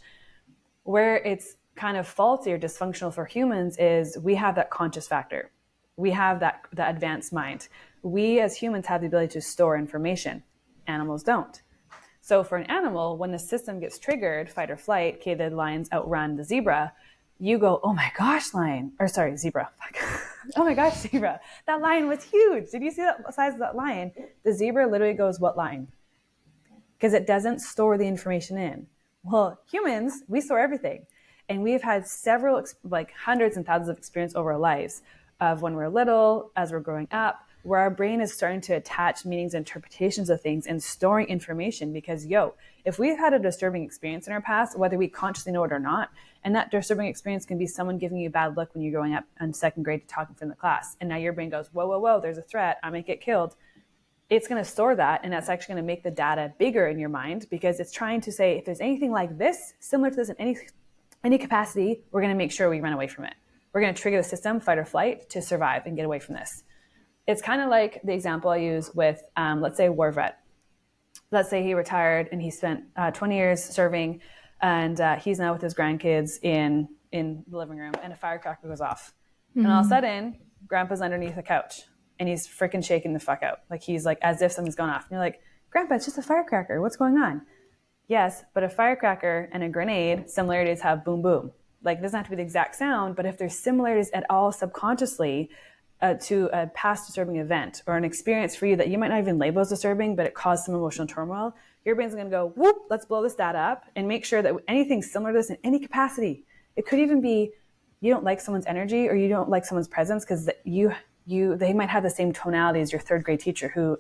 Where it's kind of faulty or dysfunctional for humans is we have that conscious factor. We have that advanced mind. We as humans have the ability to store information. Animals don't. So for an animal, when the system gets triggered, fight or flight, okay, the lions outrun the zebra, you go, oh my gosh, zebra. Oh my gosh, zebra. That lion was huge. Did you see the size of that lion? The zebra literally goes, what lion? Because it doesn't store the information in. Well, humans, we store everything. And we've had several, like hundreds and thousands of experience over our lives of when we're little, as we're growing up, where our brain is starting to attach meanings and interpretations of things and storing information. Because if we've had a disturbing experience in our past, whether we consciously know it or not, and that disturbing experience can be someone giving you a bad look when you're going up in second grade to talk in front of the class, and now your brain goes, whoa, there's a threat, I might get killed. It's going to store that, and that's actually going to make the data bigger in your mind, because it's trying to say, if there's anything like this, similar to this in any capacity, we're going to make sure we run away from it. We're going to trigger the system, fight or flight, to survive and get away from this. It's kind of like the example I use with, let's say, a war vet. Let's say he retired and he spent 20 years serving, and he's now with his grandkids in the living room, and a firecracker goes off. Mm-hmm. And all of a sudden, Grandpa's underneath the couch, and he's freaking shaking the fuck out. Like, he's like, as if something's gone off. And you're like, Grandpa, it's just a firecracker. What's going on? Yes, but a firecracker and a grenade, similarities have boom, boom. Like, it doesn't have to be the exact sound, but if there's similarities at all subconsciously to a past disturbing event or an experience for you that you might not even label as disturbing, but it caused some emotional turmoil, your brain's going to go, whoop, let's blow this data up and make sure that anything similar to this in any capacity. It could even be you don't like someone's energy or you don't like someone's presence because they might have the same tonality as your third grade teacher who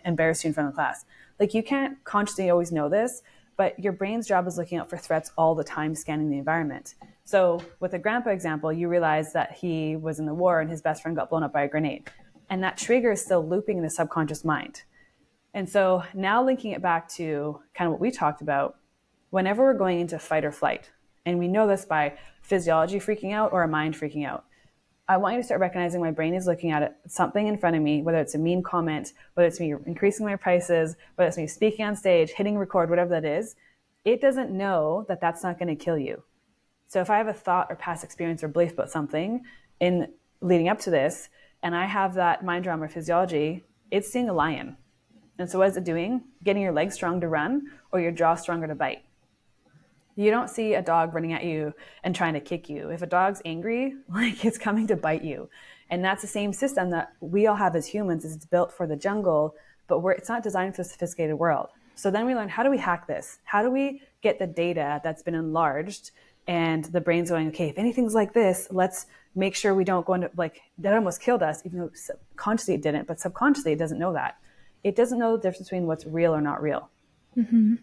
embarrassed you in front of the class. Like, you can't consciously always know this, but your brain's job is looking out for threats all the time, scanning the environment. So with the grandpa example, you realize that he was in the war and his best friend got blown up by a grenade. And that trigger is still looping in the subconscious mind. And so now linking it back to kind of what we talked about, whenever we're going into fight or flight, and we know this by physiology freaking out or a mind freaking out, I want you to start recognizing my brain is looking at something in front of me, whether it's a mean comment, whether it's me increasing my prices, whether it's me speaking on stage, hitting record, whatever that is. It doesn't know that that's not going to kill you. So if I have a thought or past experience or belief about something in leading up to this, and I have that mind drama or physiology, it's seeing a lion. And so what is it doing? Getting your legs strong to run or your jaw stronger to bite. You don't see a dog running at you and trying to kick you. If a dog's angry, like, it's coming to bite you. And that's the same system that we all have as humans. It's built for the jungle, but it's not designed for a sophisticated world. So then we learn, how do we hack this? How do we get the data that's been enlarged and the brain's going, okay, if anything's like this, let's make sure we don't go into, like, that almost killed us, even though consciously it didn't, but subconsciously it doesn't know that. It doesn't know the difference between what's real or not real. Mm-hmm.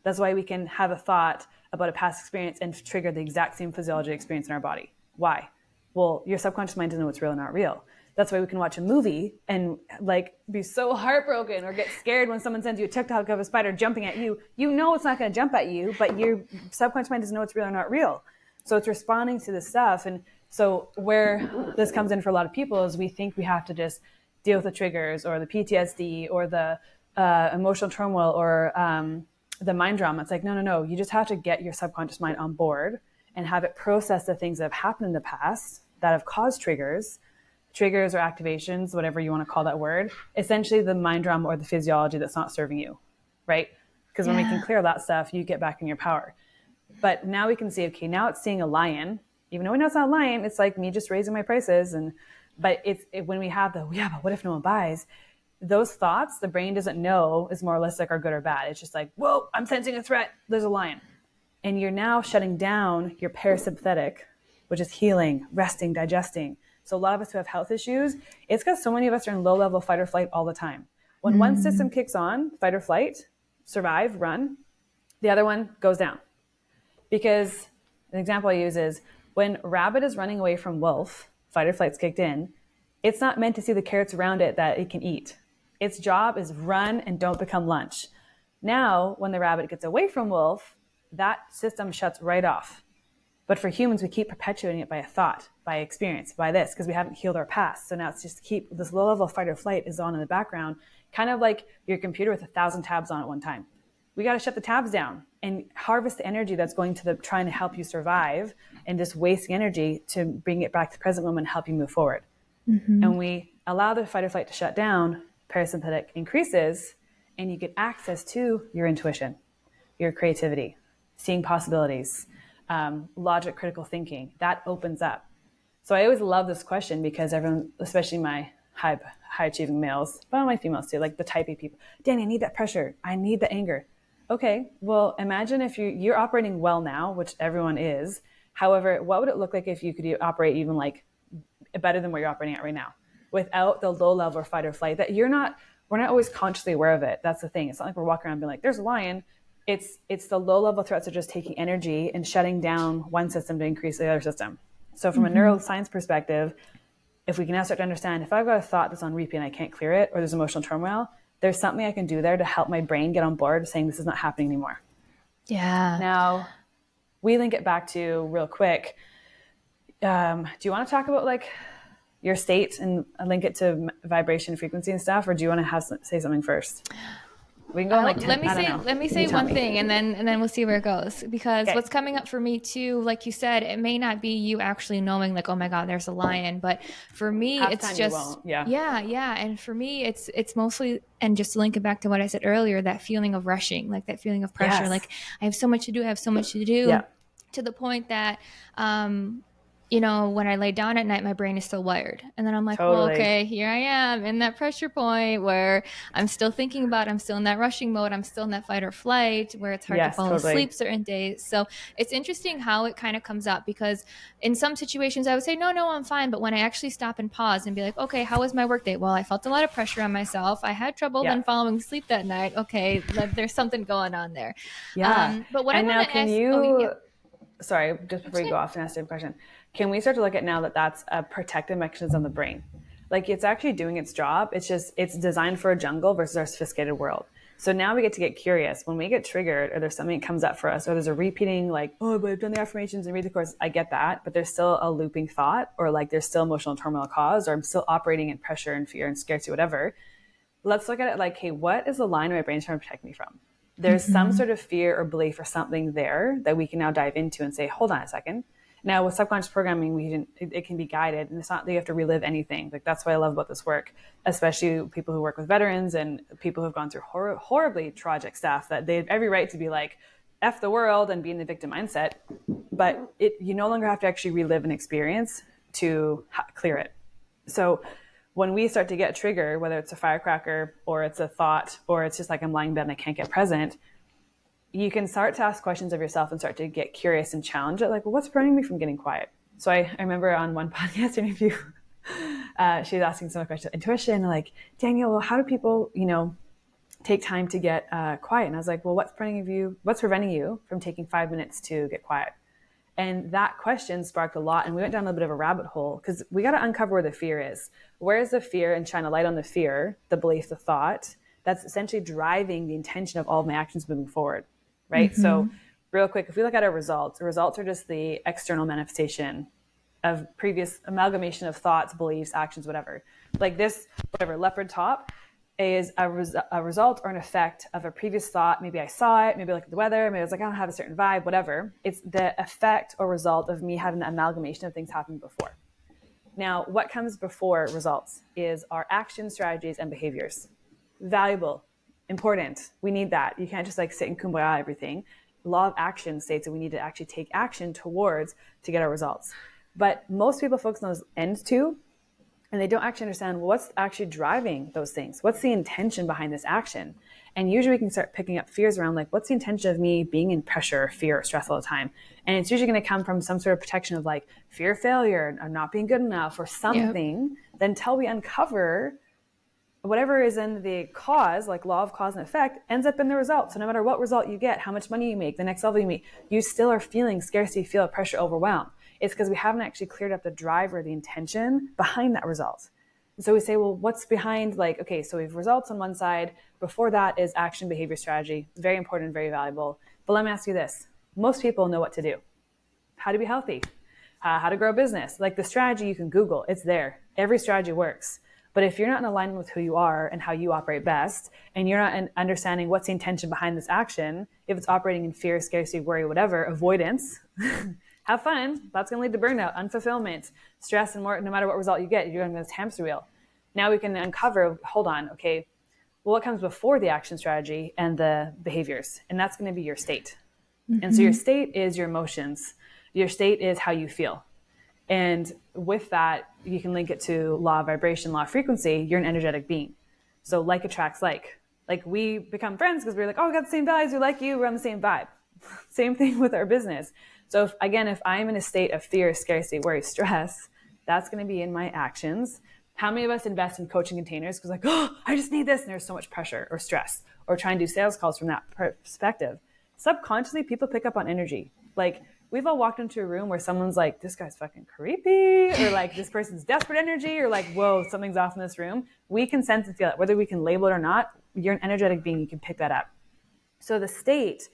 That's why we can have a thought about a past experience and trigger the exact same physiology experience in our body. Why? Well, your subconscious mind doesn't know what's real and not real. That's why we can watch a movie and, like, be so heartbroken or get scared when someone sends you a TikTok of a spider jumping at you. You know it's not going to jump at you, but your subconscious mind doesn't know what's real or not real. So it's responding to this stuff. And so where this comes in for a lot of people is we think we have to just deal with the triggers or the PTSD or the emotional turmoil or the mind drama. It's like, no. You just have to get your subconscious mind on board and have it process the things that have happened in the past that have caused triggers or activations, whatever you want to call that word, essentially the mind drama or the physiology that's not serving you, right? Because when we can clear that stuff, you get back in your power. But now we can see, okay, now it's seeing a lion. Even though we know it's not a lion, it's like me just raising my prices. But when we have but what if no one buys? Those thoughts, the brain doesn't know is moralistic or good or bad. It's just like, whoa, I'm sensing a threat. There's a lion. And you're now shutting down your parasympathetic, which is healing, resting, digesting. So a lot of us who have health issues, it's because so many of us are in low level fight or flight all the time. When one system kicks on, fight or flight, survive, run, the other one goes down. Because an example I use is when rabbit is running away from wolf, fight or flight's kicked in, it's not meant to see the carrots around it that it can eat. Its job is run and don't become lunch. Now, when the rabbit gets away from wolf, that system shuts right off. But for humans, we keep perpetuating it by a thought, by experience, by this, because we haven't healed our past. So now it's just keep this low level fight or flight is on in the background, kind of like your computer with 1,000 tabs on at one time. We got to shut the tabs down and harvest the energy that's going to trying to help you survive and just wasting energy to bring it back to the present moment and help you move forward. Mm-hmm. And we allow the fight or flight to shut down, parasympathetic increases, and you get access to your intuition, your creativity, seeing possibilities, logic, critical thinking. That opens up. So I always love this question because everyone, especially my high achieving males, but my females too, like the type A people, Danny, I need that pressure. I need the anger. Okay, well, imagine if you're operating well now, which everyone is. However, what would it look like if you could operate even like better than where you're operating at right now? without the low level fight or flight, that we're not always consciously aware of it. That's the thing. It's not like we're walking around being like, there's a lion. It's the low level threats are just taking energy and shutting down one system to increase the other system. So from a neuroscience perspective, if we can now start to understand, if I've got a thought that's on repeat and I can't clear it, or there's emotional turmoil, there's something I can do there to help my brain get on board saying this is not happening anymore. Yeah. Now, we link it back to real quick. Do you want to talk about like your state and link it to vibration, frequency and stuff? Or do you want to say something first? We can go like 10, let me say one thing and then we'll see where it goes, because what's coming up for me too, like you said, it may not be you actually knowing like, oh my God, there's a lion, but for me it's just yeah, and for me it's mostly, and just to link it back to what I said earlier, that feeling of rushing, like that feeling of pressure, like I have so much to do, to the point that when I lay down at night, my brain is still wired. And then I'm like, well, okay, here I am in that pressure point where I'm still thinking about it. I'm still in that rushing mode. I'm still in that fight or flight where it's hard to fall asleep certain days. So it's interesting how it kind of comes up, because in some situations I would say, no, I'm fine. But when I actually stop and pause and be like, okay, how was my work day? Well, I felt a lot of pressure on myself. I had trouble then falling asleep that night. Okay, there's something going on there. But what I want to ask... Sorry, just before you go off and ask you a question, can we start to look at now that that's a protective mechanism of the brain? Like it's actually doing its job. It's designed for a jungle versus our sophisticated world. So now we get to get curious. When we get triggered or there's something that comes up for us, or there's a repeating like, oh, but I've done the affirmations and read the course. I get that, but there's still a looping thought, or like there's still emotional turmoil caused, or I'm still operating in pressure and fear and scarcity, whatever. Let's look at it like, hey, what is the line my brain's trying to protect me from? There's some sort of fear or belief or something there that we can now dive into and say, hold on a second. Now with subconscious programming, it can be guided, and it's not that you have to relive anything. Like that's what I love about this work, especially people who work with veterans and people who've gone through horribly tragic stuff, that they have every right to be like, F the world and be in the victim mindset. But you no longer have to actually relive an experience to clear it. So when we start to get triggered, whether it's a firecracker or it's a thought, or it's just like I'm lying in bed and I can't get present, you can start to ask questions of yourself and start to get curious and challenge it. Like, well, what's preventing me from getting quiet? So I remember on one podcast interview, she was asking some questions of intuition, like, Danielle, well, how do people, take time to get quiet? And I was like, well, what's preventing you from taking 5 minutes to get quiet? And that question sparked a lot. And we went down a bit of a rabbit hole, because we got to uncover where the fear is. Where is the fear, and shine a light on the fear, the belief, the thought that's essentially driving the intention of all of my actions moving forward, right? So real quick, if we look at our results are just the external manifestation of previous amalgamation of thoughts, beliefs, actions, whatever. Like this, whatever, leopard top is a result or an effect of a previous thought. Maybe I saw it, maybe I looked at the weather, maybe I was like, I don't have a certain vibe, whatever. It's the effect or result of me having the amalgamation of things happening before. Now, what comes before results is our actions, strategies, and behaviors. Valuable, important. We need that. You can't just like sit and kumbaya everything. Law of action states that we need to actually take action towards to get our results. But most people focus on those ends too, and they don't actually understand, well, what's actually driving those things? What's the intention behind this action? And usually we can start picking up fears around like, what's the intention of me being in pressure, fear, or stress all the time? And it's usually going to come from some sort of protection of like fear of failure, or not being good enough, or something. Then until we uncover whatever is in the cause, like law of cause and effect, ends up in the result. So no matter what result you get, how much money you make, the next level you meet, you still are feeling scarcity, feel pressure, overwhelm. It's because we haven't actually cleared up the driver, the intention behind that result. And so we say, well, what's behind, like, okay, so we have results on one side. Before that is action, behavior, strategy. Very important, very valuable. But let me ask you this. Most people know what to do. How to be healthy, how to grow a business. Like the strategy you can Google, it's there. Every strategy works. But if you're not in alignment with who you are and how you operate best, and you're not understanding what's the intention behind this action, if it's operating in fear, scarcity, worry, whatever, avoidance, have fun. That's going to lead to burnout, unfulfillment, stress, and more. No matter what result you get, you're going to go this hamster wheel. Now we can uncover, hold on, okay, well, what comes before the action strategy and the behaviors? And that's going to be your state. And so your state is your emotions. Your state is how you feel. And with that, you can link it to law of vibration, law of frequency. You're an energetic being. So like attracts like. Like we become friends because we're like, oh, we got the same values. We like you. We're on the same vibe. Same thing with our business. So if I'm in a state of fear, scarcity, worry, stress, that's going to be in my actions. How many of us invest in coaching containers because like, oh, I just need this, and there's so much pressure or stress, or try and do sales calls from that perspective. Subconsciously, people pick up on energy. Like, we've all walked into a room where someone's like, this guy's fucking creepy, or like, this person's desperate energy, or like, whoa, something's off in this room. We can sense and feel it. Whether we can label it or not, you're an energetic being, you can pick that up. So the state,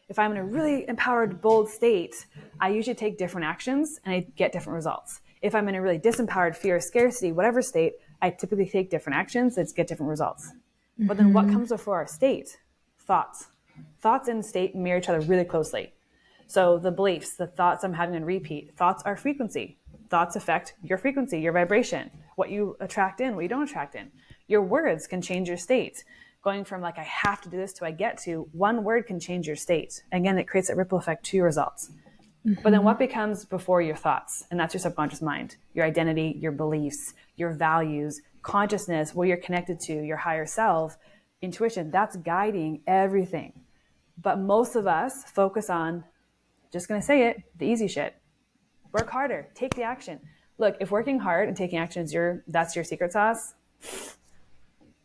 if I'm in a really empowered, bold state, I usually take different actions and I get different results. If I'm in a really disempowered, fear, scarcity, whatever state, I typically take different actions and get different results. Mm-hmm. But then what comes before our state? Thoughts. Thoughts and state mirror each other really closely. So the beliefs, the thoughts I'm having on repeat, thoughts are frequency. Thoughts affect your frequency, your vibration, what you attract in, what you don't attract in. Your words can change your state. Going from like, I have to do this to I get to, one word can change your state. Again, it creates a ripple effect to your results. Mm-hmm. But then what becomes before your thoughts? And that's your subconscious mind, your identity, your beliefs, your values, consciousness, what you're connected to, your higher self, intuition. That's guiding everything. But most of us focus on, just going to say it, the easy shit. Work harder, take the action. Look, if working hard and taking action is that's your secret sauce,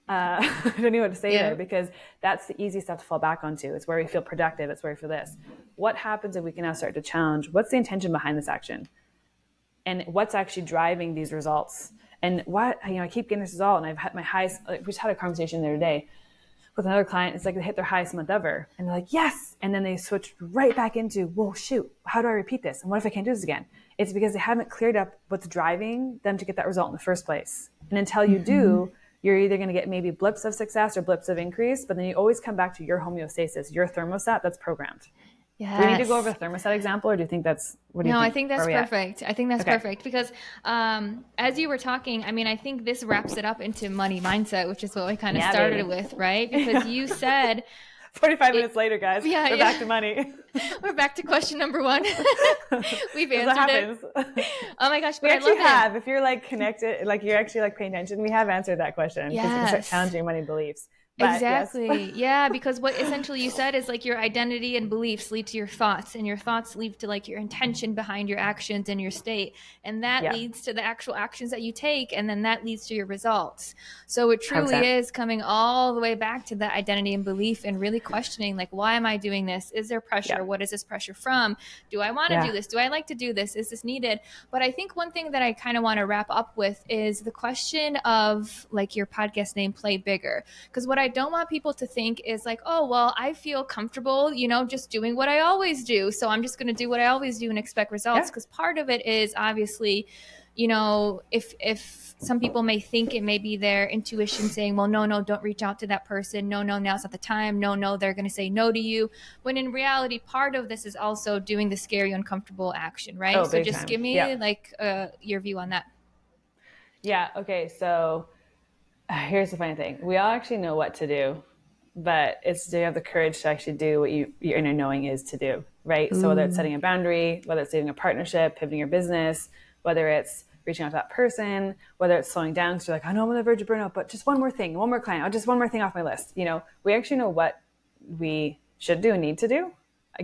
I don't know what to say there, because that's the easy stuff to fall back onto. It's where we feel productive. It's where we feel this. What happens if we can now start to challenge? What's the intention behind this action? And what's actually driving these results? And what, I keep getting this result, and I've had my highest, we just had a conversation the other day with another client. It's like they hit their highest month ever. And they're like, yes. And then they switch right back into, whoa, shoot, how do I repeat this? And what if I can't do this again? It's because they haven't cleared up what's driving them to get that result in the first place. And until you do, you're either going to get maybe blips of success or blips of increase, but then you always come back to your homeostasis, your thermostat that's programmed. Yes. Do we need to go over a thermostat example, or do you think that's, what do you think? No, I think that's perfect. I think that's perfect because as you were talking, I mean, I think this wraps it up into money mindset, which is what we kind of started with, right? Because you said 45 minutes later, guys, we're back to money. We're back to question number 1. We've answered it. Oh my gosh, but I love have. If you're like connected, like you're actually like paying attention, we have answered that question because you can start challenging money beliefs. But exactly. Yes. Yeah, because what essentially you said is like your identity and beliefs lead to your thoughts, and your thoughts lead to like your intention behind your actions and your state, and that leads to the actual actions that you take, and then that leads to your results. So it truly 100%. is coming all the way back to that identity and belief, and really questioning like, why am I doing this? Is there pressure? What is this pressure from? Do I want to do this? Do I like to do this? Is this needed? But I think one thing that I kind of want to wrap up with is the question of like your podcast name, Play Bigger. Because what I don't want people to think is like, oh, well, I feel comfortable, just doing what I always do. So I'm just going to do what I always do and expect results. Because part of it is obviously, if some people may think it may be their intuition saying, well, no, don't reach out to that person. No, now's not the time. No, they're going to say no to you. When in reality, part of this is also doing the scary, uncomfortable action, right? So just give me your view on that. Yeah. Okay. So here's the funny thing. We all actually know what to do, but it's, do you have the courage to actually do what your inner knowing is to do, right? So whether it's setting a boundary, whether it's saving a partnership, pivoting your business, whether it's reaching out to that person, whether it's slowing down because you're like, I know I'm on the verge of burnout, but just one more thing, one more client, I'll just one more thing off my list. We actually know what we should do and need to do,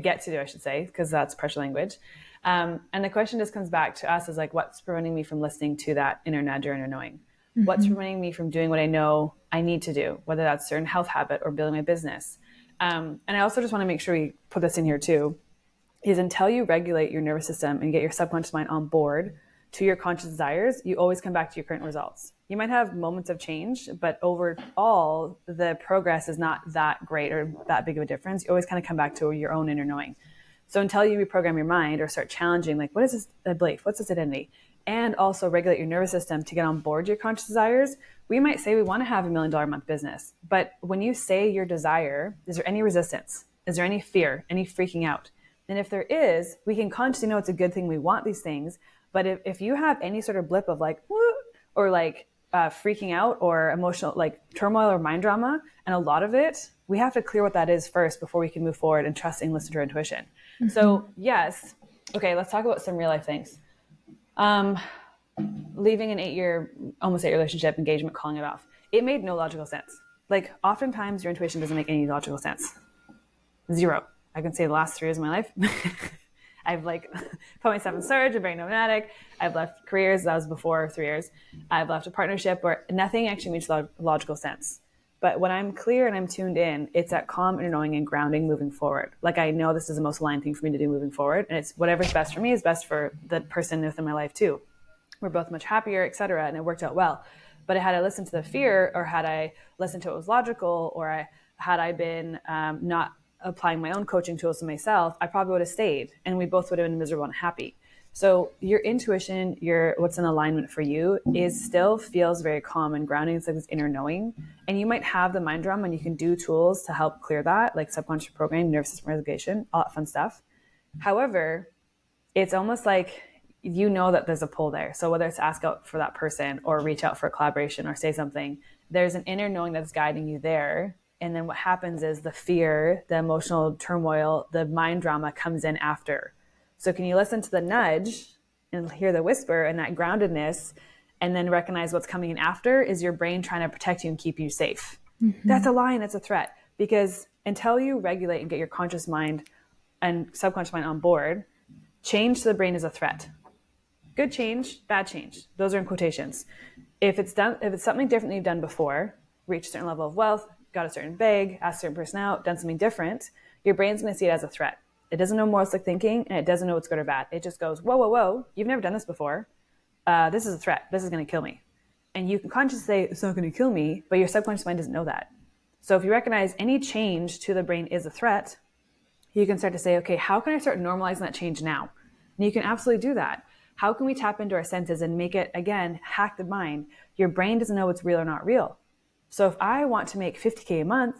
get to do, I should say, because that's pressure language. And the question just comes back to us is like, what's preventing me from listening to that inner nudge or inner knowing? Mm-hmm. What's preventing me from doing what I know I need to do, whether that's a certain health habit or building my business? And I also just want to make sure we put this in here too, is until you regulate your nervous system and get your subconscious mind on board to your conscious desires, you always come back to your current results. You might have moments of change, but overall, the progress is not that great or that big of a difference. You always kind of come back to your own inner knowing. So until you reprogram your mind or start challenging, like, what is this belief? What's this identity? And also regulate your nervous system to get on board your conscious desires, we might say we want to have $1 million a month business. But when you say your desire, is there any resistance? Is there any fear, any freaking out? And if there is, we can consciously know it's a good thing we want these things. But if you have any sort of blip of like, whoop, or like freaking out or emotional, like turmoil or mind drama, and a lot of it, we have to clear what that is first before we can move forward and trust and listen to our intuition. Mm-hmm. So yes. Okay, let's talk about some real life things. Leaving an almost 8-year relationship, engagement, calling it off. It made no logical sense. Like oftentimes your intuition doesn't make any logical sense. Zero. I can say the last 3 years of my life. I've like put myself in surge. I'm very nomadic. I've left careers. That was before 3 years. I've left a partnership where nothing actually makes logical sense. But when I'm clear and I'm tuned in, it's that calm inner knowing and grounding moving forward. Like I know this is the most aligned thing for me to do moving forward. And it's whatever's best for me is best for the person within my life too. We're both much happier, et cetera. And it worked out well. But had I listened to the fear, or had I listened to what was logical, or had I been not applying my own coaching tools to myself, I probably would have stayed and we both would have been miserable and happy. So your intuition, what's in alignment for you still feels very calm and grounding. It's like this inner knowing. And you might have the mind drum and you can do tools to help clear that, like subconscious programming, nervous system regulation, all that fun stuff. However, it's almost like you know that there's a pull there. So whether it's ask out for that person or reach out for a collaboration or say something, there's an inner knowing that's guiding you there. And then what happens is the fear, the emotional turmoil, the mind drama comes in after. So can you listen to the nudge and hear the whisper and that groundedness, and then recognize what's coming in after is your brain trying to protect you and keep you safe. Mm-hmm. That's a lie and it's a threat, because until you regulate and get your conscious mind and subconscious mind on board, change to the brain is a threat. Good change, bad change. Those are in quotations. If it's something different than you've done before, reached a certain level of wealth, got a certain bag, asked a certain person out, done something different, your brain's going to see it as a threat. It doesn't know moralistic thinking, and it doesn't know what's good or bad. It just goes, whoa, whoa, whoa, you've never done this before. This is a threat. This is going to kill me. And you can consciously say, it's not going to kill me, but your subconscious mind doesn't know that. So if you recognize any change to the brain is a threat, you can start to say, okay, how can I start normalizing that change now? And you can absolutely do that. How can we tap into our senses and make it, again, hack the mind? Your brain doesn't know what's real or not real. So if I want to make $50K a month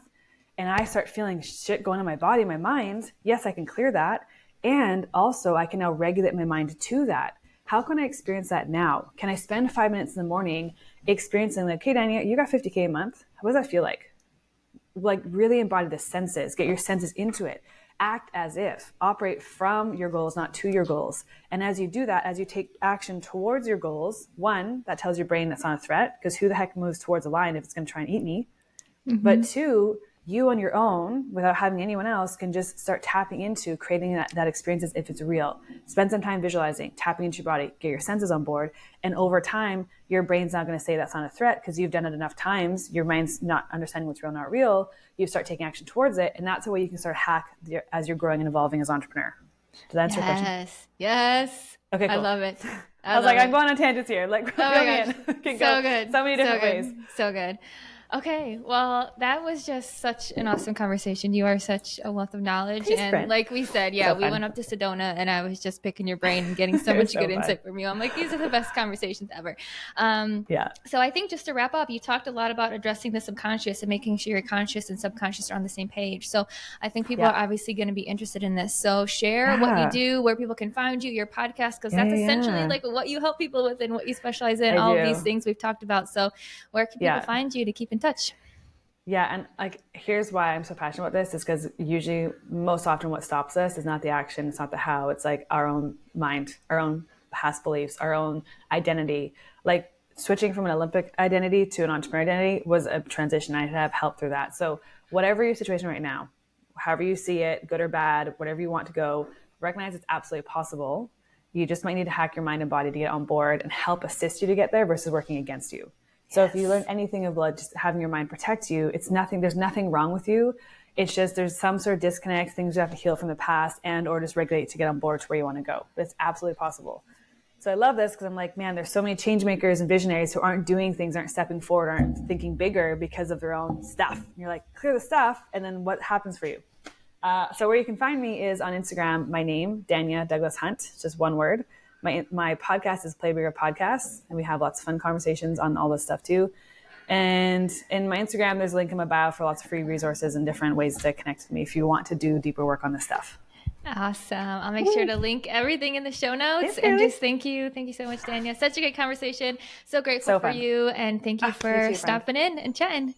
and I start feeling shit going on my body, my mind, yes, I can clear that. And also I can now regulate my mind to that. How can I experience that now? Can I spend 5 minutes in the morning experiencing like, okay, Danya, you got 50K a month. What does that feel like? Like really embody the senses, get your senses into it. Act as if, operate from your goals, not to your goals. And as you do that, as you take action towards your goals, one, that tells your brain that's not a threat, because who the heck moves towards a lion if it's going to try and eat me? Mm-hmm. But two, you on your own, without having anyone else, can just start tapping into creating that experience as if it's real. Spend some time visualizing, tapping into your body, get your senses on board. And over time, your brain's not going to say that's not a threat because you've done it enough times. Your mind's not understanding what's real, not real. You start taking action towards it. And that's a way you can start hack as you're growing and evolving as an entrepreneur. Does that answer your question? Yes. Okay, cool. I love it. I was like, I'm going on tangents here. Like, oh my gosh. Okay, so good. So many different ways. So good. Okay, well, that was just such an awesome conversation. You are such a wealth of knowledge. Thanks, and friend. like we said, yeah, we went up to Sedona and I was just picking your brain and getting so much good insight from you. I'm like, these are the best conversations ever. So I think just to wrap up, you talked a lot about addressing the subconscious and making sure your conscious and subconscious are on the same page. So I think people are obviously going to be interested in this. So share what you do, where people can find you, your podcast, because that's essentially like what you help people with and what you specialize in, all of these things we've talked about. So where can people find you to keep in touch? Yeah. And like, here's why I'm so passionate about this is because usually most often what stops us is not the action. It's not the how. It's like our own mind, our own past beliefs, our own identity. Like switching from an Olympic identity to an entrepreneur identity was a transition. I have help through that. So whatever your situation right now, however you see it, good or bad, whatever you want to go, recognize it's absolutely possible. You just might need to hack your mind and body to get on board and help assist you to get there versus working against you. So if you learn anything of just having your mind protect you, there's nothing wrong with you. It's just there's some sort of disconnect, things you have to heal from the past and or just regulate to get on board to where you want to go. But it's absolutely possible. So I love this because I'm like, man, there's so many change makers and visionaries who aren't doing things, aren't stepping forward, aren't thinking bigger because of their own stuff. And you're like, clear the stuff, and then what happens for you? So where you can find me is on Instagram, my name, Danya Douglas Hunt, just one word. My podcast is Play Bigger Podcast, and we have lots of fun conversations on all this stuff too. And in my Instagram, there's a link in my bio for lots of free resources and different ways to connect with me if you want to do deeper work on this stuff. Awesome. I'll make sure to link everything in the show notes. And just thank you. Thank you so much, Danya. Such a great conversation. So grateful for you. And thank you for stopping in and chatting.